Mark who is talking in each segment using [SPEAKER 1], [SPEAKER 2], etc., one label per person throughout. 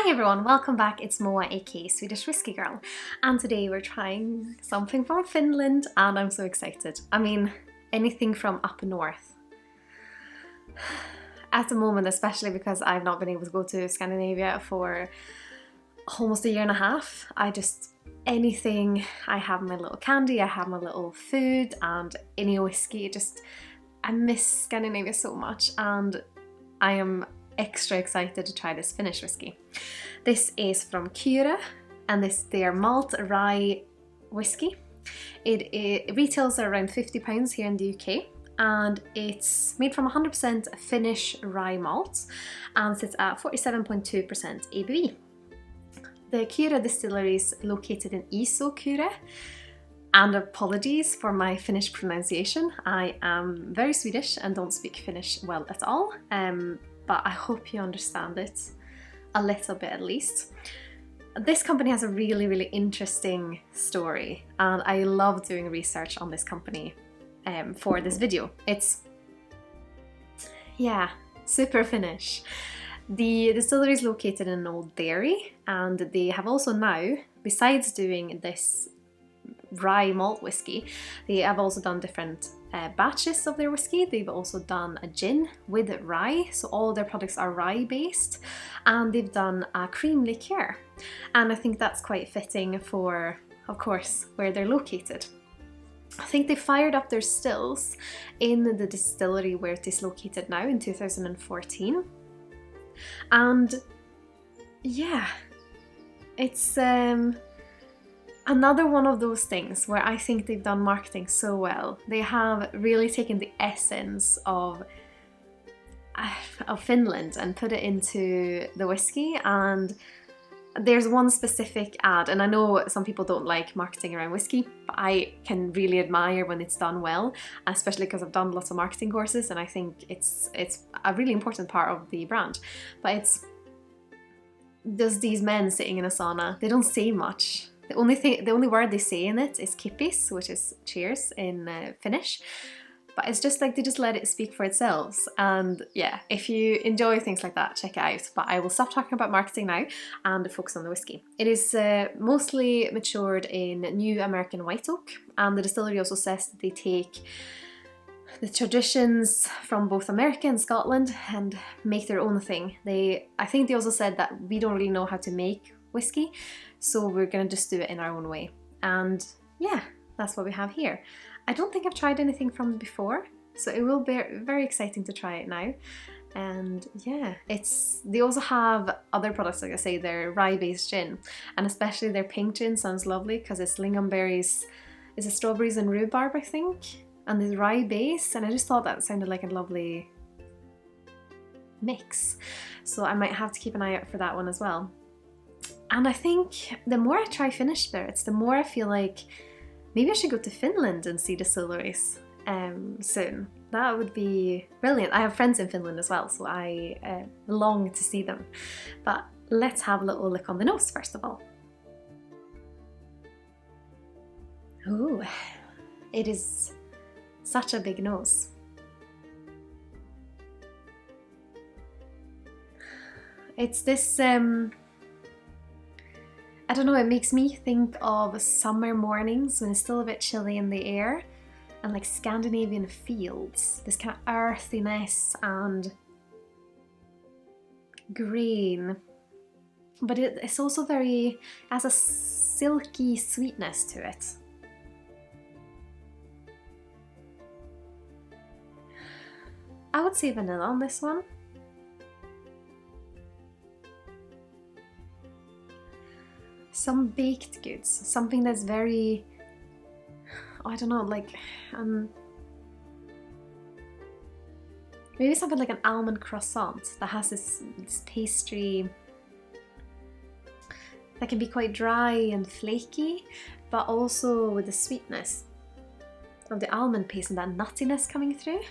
[SPEAKER 1] Hi everyone, welcome back. It's Moa, aka Swedish Whiskey Girl, and today we're trying something from Finland and I'm so excited. I mean, anything from up north. At the moment, especially because I've not been able to go to Scandinavia for almost a year and a half, anything, I have my little candy, I have my little food and any whiskey, I miss Scandinavia so much and I am extra excited to try this Finnish whiskey. This is from Kyrö and their malt rye whiskey. It retails at around £50 here in the UK and it's made from 100% Finnish rye malt and sits at 47.2% ABV. The Kyrö distillery is located in Kyrö, and apologies for my Finnish pronunciation. I am very Swedish and don't speak Finnish well at all. But I hope you understand it a little bit at least. This company has a really interesting story and I love doing research on this company for this video. It's, super Finnish. The distillery is located in an old dairy and they have also now, besides doing this rye malt whiskey, they have also done different batches of their whiskey. They've also done a gin with rye, so all their products are rye based, and they've done a cream liqueur, and I think that's quite fitting for, of course, where they're located. I think they fired up their stills in the distillery where it is located now in 2014, and yeah, it's another one of those things where I think they've done marketing so well. They have really taken the essence of Finland and put it into the whiskey, and there's one specific ad, and I know some people don't like marketing around whiskey, but I can really admire when it's done well, especially because I've done lots of marketing courses and I think it's a really important part of the brand. But there's these men sitting in a sauna, they don't say much. The only word they say in it is kippis, which is cheers in Finnish. But it's just like they just let it speak for itself. And yeah, if you enjoy things like that, check it out. But I will stop talking about marketing now and focus on the whiskey. It is mostly matured in New American White Oak. And the distillery also says that they take the traditions from both America and Scotland and make their own thing. I think they also said that we don't really know how to make whiskey, so we're gonna just do it in our own way. And yeah, that's what we have here. I don't think I've tried anything from it before, so it will be very exciting to try it now. And yeah, they also have other products, like I say, their rye-based gin, and especially their pink gin sounds lovely because it's lingonberries, is it strawberries and rhubarb, I think, and there's rye base, and I just thought that sounded like a lovely mix. So I might have to keep an eye out for that one as well. And I think the more I try Finnish spirits, the more I feel like maybe I should go to Finland and see distilleries soon. That would be brilliant. I have friends in Finland as well, so I long to see them. But let's have a little look on the nose first of all. Ooh, it is such a big nose. It's this I don't know, it makes me think of summer mornings when it's still a bit chilly in the air and like Scandinavian fields, this kind of earthiness and green, but it's also has a silky sweetness to it. I would say vanilla on this one. Some baked goods, something that's very, I don't know, like maybe something like an almond croissant that has this pastry that can be quite dry and flaky, but also with the sweetness of the almond paste and that nuttiness coming through.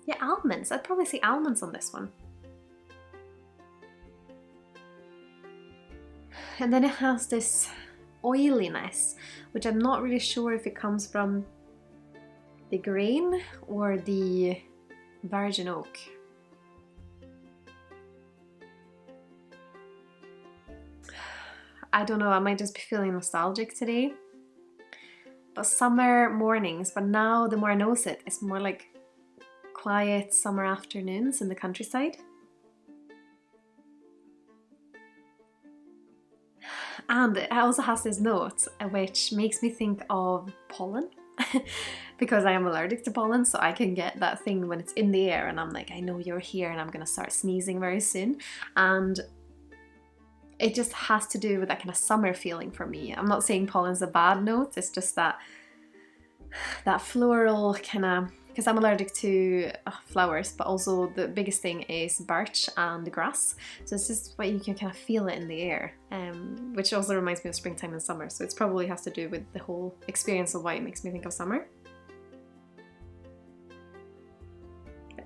[SPEAKER 1] Yeah, almonds. I'd probably say almonds on this one. And then it has this oiliness, which I'm not really sure if it comes from the grain or the virgin oak. I don't know, I might just be feeling nostalgic today. But summer mornings, but now the more I notice it, it's more like quiet summer afternoons in the countryside. And it also has this note which makes me think of pollen. Because I am allergic to pollen, so I can get that thing when it's in the air and I'm like, I know you're here and I'm gonna start sneezing very soon. And it just has to do with that kind of summer feeling for me. I'm not saying pollen's a bad note, it's just that floral kind of, because I'm allergic to flowers, but also the biggest thing is birch and grass. So it's just what you can kind of feel it in the air, which also reminds me of springtime and summer. So it probably has to do with the whole experience of why it makes me think of summer.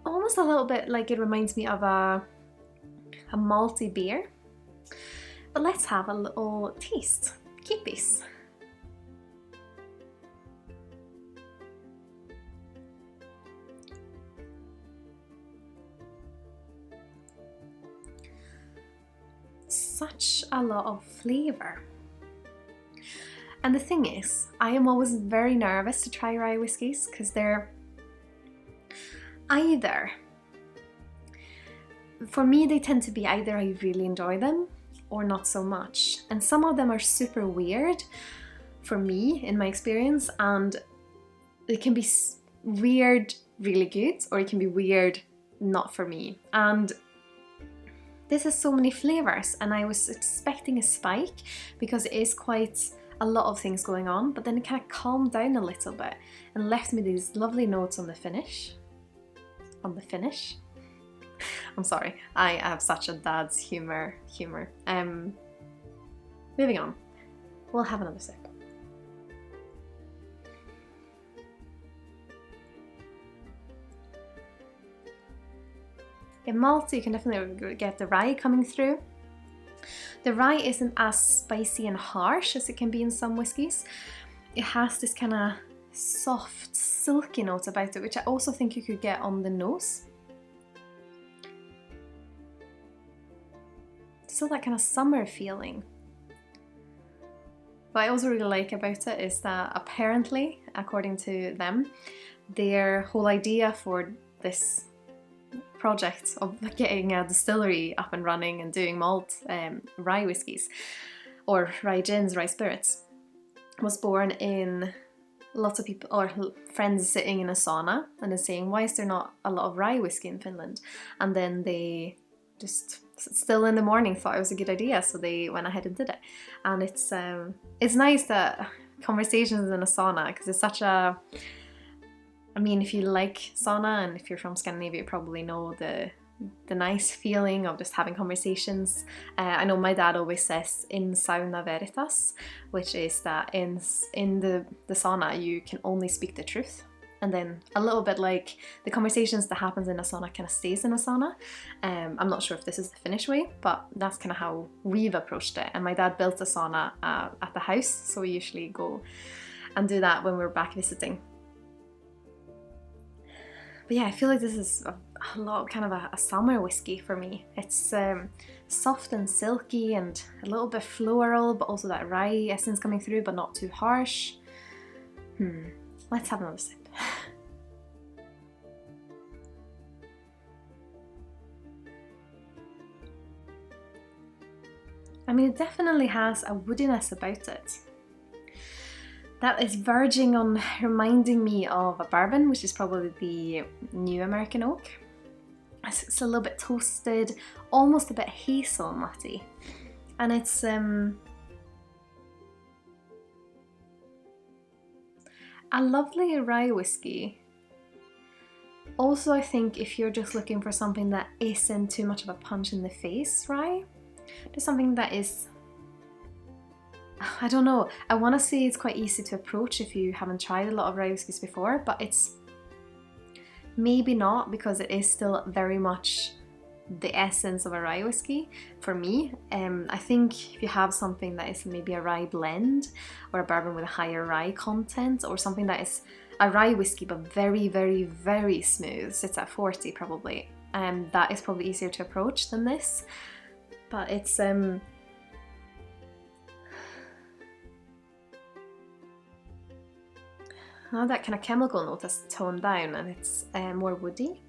[SPEAKER 1] Almost a little bit like it reminds me of a malty beer. But let's have a little taste. Keep this. Such a lot of flavour. And the thing is, I am always very nervous to try rye whiskies because they're either, for me they tend to be either I really enjoy them or not so much. And some of them are super weird for me in my experience, and it can be weird really good, or it can be weird not for me. And this has so many flavours, and I was expecting a spike because it is quite a lot of things going on, but then it kind of calmed down a little bit and left me these lovely notes on the finish. I'm sorry, I have such a dad's humour. Moving on, we'll have another sip. In malt, you can definitely get the rye coming through. The rye isn't as spicy and harsh as it can be in some whiskies. It has this kind of soft, silky note about it, which I also think you could get on the nose. Still that kind of summer feeling. What I also really like about it is that apparently, according to them, their whole idea for this project of getting a distillery up and running and doing malt rye whiskies, or rye gins, rye spirits, was born in lots of people or friends sitting in a sauna and then saying, why is there not a lot of rye whiskey in Finland? And then they just still in the morning thought it was a good idea, so they went ahead and did it. And it's nice that conversations in a sauna, because it's such a, I mean, if you like sauna and if you're from Scandinavia, you probably know the nice feeling of just having conversations. I know my dad always says in sauna veritas, which is that in the sauna you can only speak the truth. And then a little bit like the conversations that happens in a sauna kind of stays in a sauna. I'm not sure if this is the Finnish way, but that's kind of how we've approached it. And my dad built a sauna at the house, so we usually go and do that when we're back visiting. But yeah, I feel like this is a lot kind of a summer whiskey for me. It's soft and silky and a little bit floral, but also that rye essence coming through, but not too harsh. Let's have another sip. I mean, it definitely has a woodiness about it that is verging on reminding me of a bourbon, which is probably the new American oak. It's a little bit toasted, almost a bit hazelnutty, and it's a lovely rye whiskey. Also, I think if you're just looking for something that isn't too much of a punch in the face rye, just something that is, I don't know, I want to say it's quite easy to approach if you haven't tried a lot of rye whiskies before, but it's maybe not, because it is still very much the essence of a rye whiskey for me. I think if you have something that is maybe a rye blend or a bourbon with a higher rye content, or something that is a rye whiskey but very, very, very smooth, sits at 40 probably, that is probably easier to approach than this. But it's Now that kind of chemical note is toned down and it's more woody.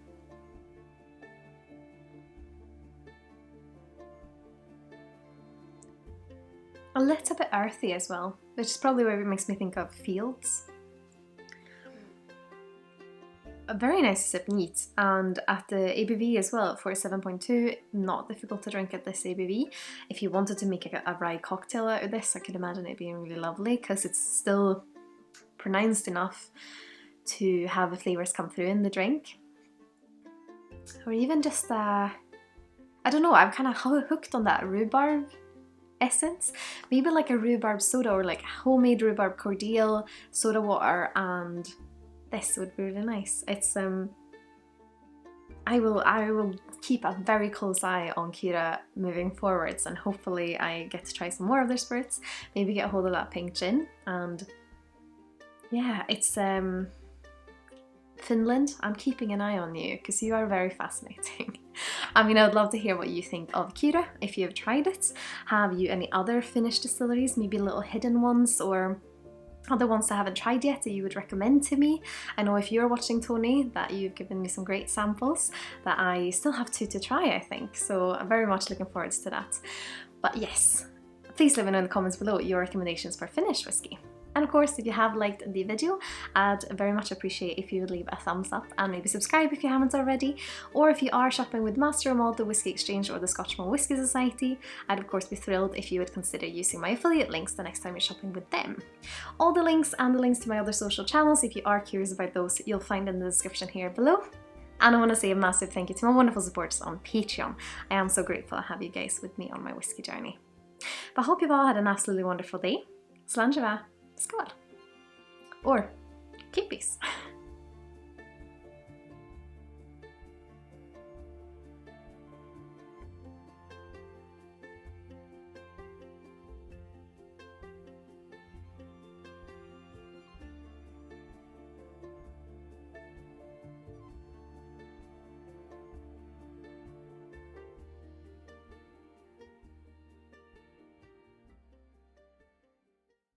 [SPEAKER 1] A little bit earthy as well, which is probably where it makes me think of fields. A very nice sip neat, and at the ABV as well, 47.2, not difficult to drink at this ABV. If you wanted to make a rye cocktail out of this, I could imagine it being really lovely because it's still pronounced enough to have the flavours come through in the drink. Or even just I don't know, I'm kind of hooked on that rhubarb essence. Maybe like a rhubarb soda or like homemade rhubarb cordial, soda water, and this would be really nice. It's I will keep a very close eye on Kyrö moving forwards, and hopefully I get to try some more of their spirits, maybe get a hold of that pink gin. And yeah, it's Finland, I'm keeping an eye on you because you are very fascinating. I mean, I would love to hear what you think of Kyrö, if you have tried it. Have you any other Finnish distilleries, maybe little hidden ones or other ones I haven't tried yet that you would recommend to me? I know if you're watching, Tony, that you've given me some great samples that I still have to try, I think. So I'm very much looking forward to that. But yes, please let me know in the comments below your recommendations for Finnish whiskey. And of course, if you have liked the video, I'd very much appreciate if you would leave a thumbs up and maybe subscribe if you haven't already. Or if you are shopping with Master of Malt, the Whisky Exchange, or the Scotchman Whisky Society, I'd of course be thrilled if you would consider using my affiliate links the next time you're shopping with them. All the links and the links to my other social channels, if you are curious about those, you'll find in the description here below. And I want to say a massive thank you to my wonderful supporters on Patreon. I am so grateful to have you guys with me on my whiskey journey. But I hope you've all had an absolutely wonderful day. Sláinte Skål! Or keep peace.